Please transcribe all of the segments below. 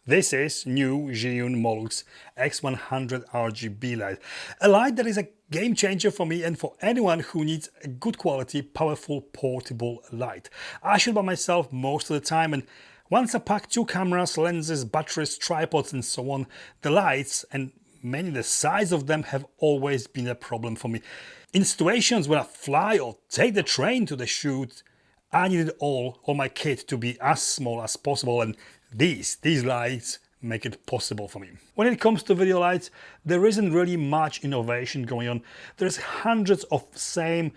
This is new Zhiyun Molus X100 RGB light. A light that is a game changer for me and for anyone who needs a good quality, powerful, portable light. I shoot by myself most of the time, and once I pack 2 cameras, lenses, batteries, tripods and so on, the lights, and mainly the size of them, have always been a problem for me. In situations when I fly or take the train to the shoot, I needed all my kit to be as small as possible, and these lights make it possible for me. When it comes to video lights, there isn't really much innovation going on. There's hundreds of same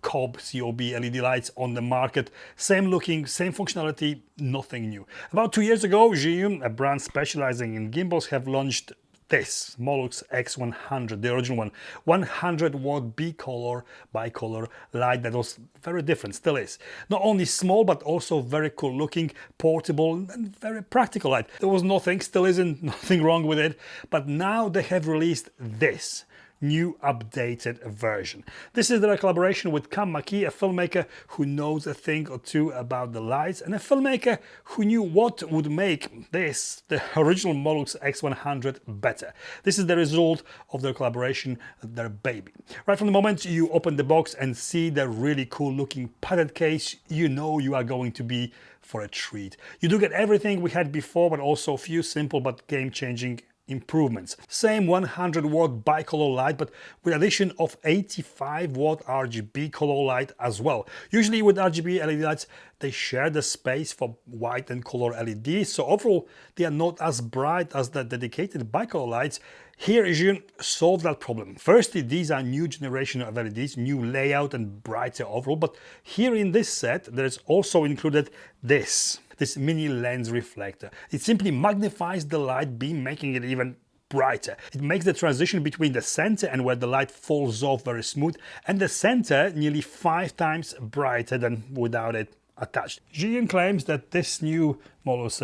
COB LED lights on the market, same looking, same functionality, nothing new. About 2 years ago, Zhiyun, a brand specializing in gimbals, have launched this Molus X100, the original one, 100-watt bicolor light that was very different, still is. Not only small, but also very cool looking, portable and very practical light. There was nothing, still isn't, nothing wrong with it, but now they have released this new updated version. This is their collaboration with Mackey, a filmmaker who knows a thing or two about the lights, and a filmmaker who knew what would make this, the original Molus X100, better. This is the result of their collaboration, their baby. Right from the moment you open the box and see the really cool looking padded case, you know you are going to be for a treat. You do get everything we had before, but also a few simple but game-changing improvements. Same 100-watt bicolor light, but with addition of 85-watt RGB color light as well. Usually with RGB LED lights, they share the space for white and color LEDs, so overall they are not as bright as the dedicated bicolor lights. Here Zhiyun solved that problem. Firstly, these are new generation of LEDs, new layout and brighter overall, but here in this set there's also included this mini lens reflector. It simply magnifies the light beam, making it even brighter. It makes the transition between the center and where the light falls off very smooth, and the center nearly 5 times brighter than without it attached. Zhiyun claims that this new Molus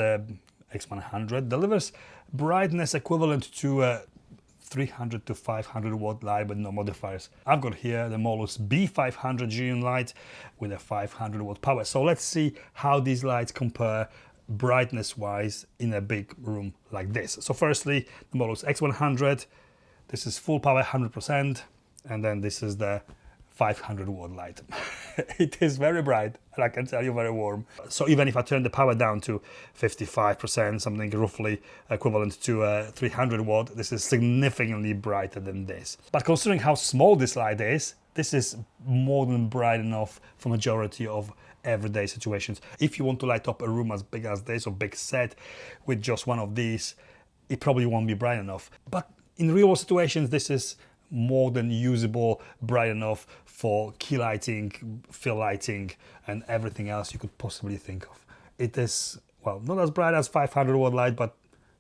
X100 delivers brightness equivalent to 300 to 500 watt light with no modifiers. I've got here the Molus B500 Zhiyun light with a 500 watt power. So let's see how these lights compare brightness wise in a big room like this. So firstly, the Molus X100, this is full power 100%, and then this is the 500 watt light. It is very bright, and I can tell you very warm. So even if I turn the power down to 55%, something roughly equivalent to 300 watt, this is significantly brighter than this. But considering how small this light is, this is more than bright enough for majority of everyday situations. If you want to light up a room as big as this or big set with just one of these, it probably won't be bright enough. But in real world situations, this is more than usable, bright enough for key lighting, fill lighting and everything else you could possibly think of. It is, well, not as bright as 500 watt light, but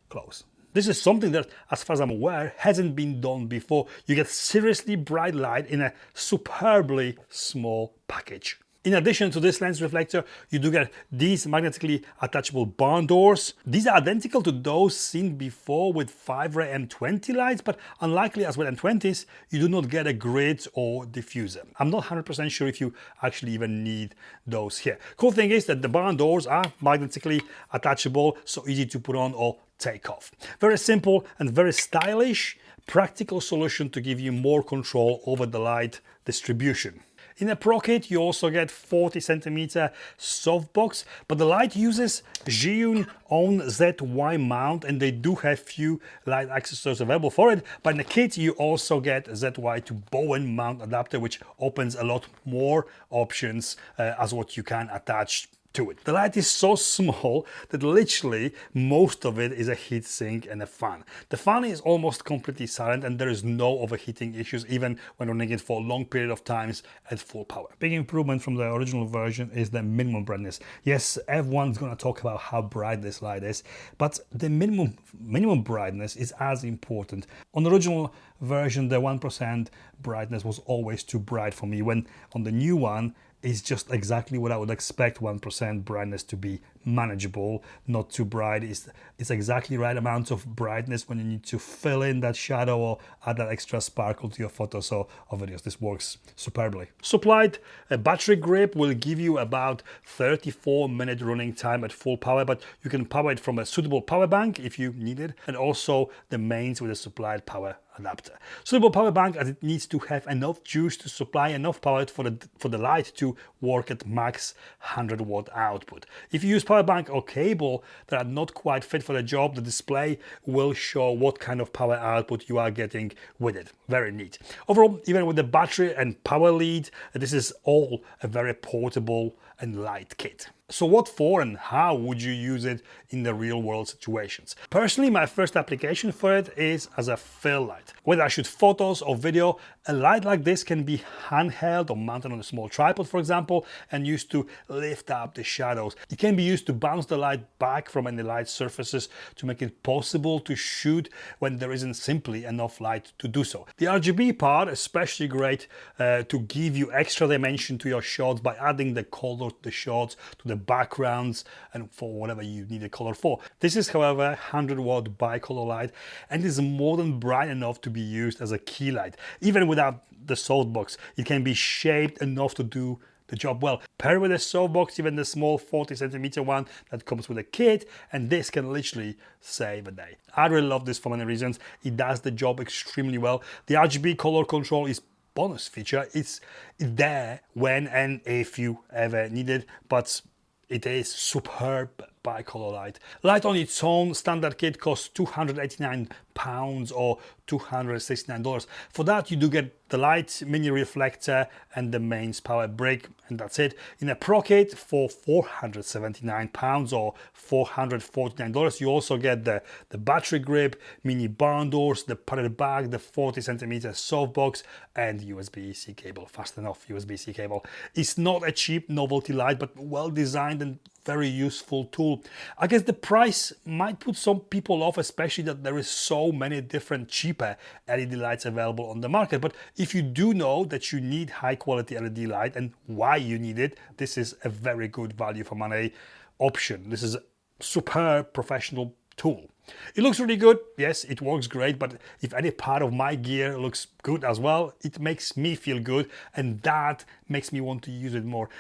close. This is something that, as far as I'm aware, hasn't been done before. You get seriously bright light in a superbly small package. In addition to this lens reflector, you do get these magnetically attachable barn doors. These are identical to those seen before with 5-ray M20 lights, but unlikely as with M20s, you do not get a grid or diffuser. I'm not 100% sure if you actually even need those here. Cool thing is that the barn doors are magnetically attachable, so easy to put on or take off. Very simple and very stylish, practical solution to give you more control over the light distribution. In a Pro kit, you also get 40cm softbox, but the light uses Zhiyun own ZY mount, and they do have few light accessories available for it. But in the kit, you also get ZY to Bowen mount adapter, which opens a lot more options as what you can attach to it. The light is so small that literally most of it is a heat sink and a fan. The fan is almost completely silent, and there is no overheating issues even when running it for a long period of times at full power. Big improvement from the original version is the minimum brightness. Yes, everyone's gonna talk about how bright this light is, but the minimum brightness is as important. On the original version, the 1% brightness was always too bright for me, when on the new one is just exactly what I would expect. 1% brightness to be manageable, not too bright. It's exactly right amount of brightness when you need to fill in that shadow or add that extra sparkle to your photos or videos. This works superbly. Supplied battery grip will give you about 34-minute running time at full power, but you can power it from a suitable power bank if you need it, and also the mains with a supplied power adapter. Suitable power bank, as it needs to have enough juice to supply enough power for the light to work at max 100-watt output. If you use power bank or cable that are not quite fit for the job, the display will show what kind of power output you are getting with it. Very neat. Overall, even with the battery and power lead, this is all a very portable and light kit. So what for and how would you use it in the real world situations? Personally, my first application for it is as a fill light. Whether I shoot photos or video, a light like this can be handheld or mounted on a small tripod, for example, and used to lift up the shadows. It can be used to bounce the light back from any light surfaces to make it possible to shoot when there isn't simply enough light to do so. The RGB part, especially great to give you extra dimension to your shots by adding the color to the shots, to the backgrounds, and for whatever you need a color for. This is, however, 100-watt bicolor light and is more than bright enough to be used as a key light. Even without the softbox, it can be shaped enough to do the job well. Paired with a softbox, even the small 40cm one that comes with a kit, and this can literally save a day. I really love this for many reasons. It does the job extremely well. The RGB color control is bonus feature. It's there when and if you ever need it, but it is superb bicolor light. Light on its own, standard kit costs £289 or $269. For that, you do get the light, mini reflector, and the mains power brick, and that's it. In a Pro kit for £479 or $449, you also get the battery grip, mini barn doors, the padded bag, the 40cm softbox, and USB-C cable. Fast enough USB-C cable. It's not a cheap novelty light, but well designed and very useful tool. I guess the price might put some people off, especially that there is so many different cheaper LED lights available on the market. But if you do know that you need high quality LED light and why you need it, this is a very good value for money option. This is a superb professional tool. It looks really good. Yes, it works great, but if any part of my gear looks good as well, it makes me feel good, and that makes me want to use it more.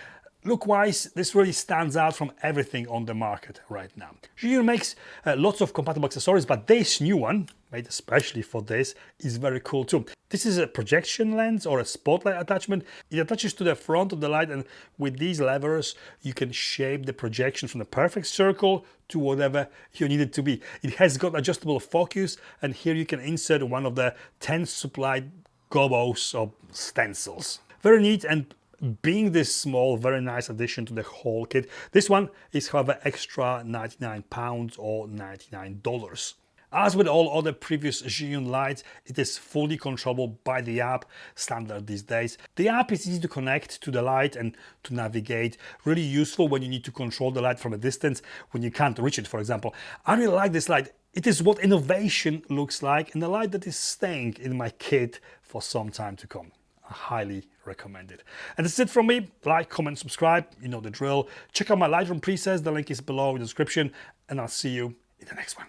Look-wise, this really stands out from everything on the market right now. Zhiyun makes lots of compatible accessories, but this new one, made especially for this, is very cool too. This is a projection lens or a spotlight attachment. It attaches to the front of the light, and with these levers, you can shape the projection from the perfect circle to whatever you need it to be. It has got adjustable focus, and here you can insert one of the 10 supplied gobos or stencils. Very neat, and being this small, very nice addition to the whole kit. This one is, however, extra £99 or $99. As with all other previous Zhiyun lights, it is fully controllable by the app, standard these days. The app is easy to connect to the light and to navigate. Really useful when you need to control the light from a distance, when you can't reach it, for example. I really like this light. It is what innovation looks like, and a light that is staying in my kit for some time to come. I highly recommend it. And that's it from me. Like, comment, subscribe. You know the drill. Check out my Lightroom presets. The link is below in the description. And I'll see you in the next one.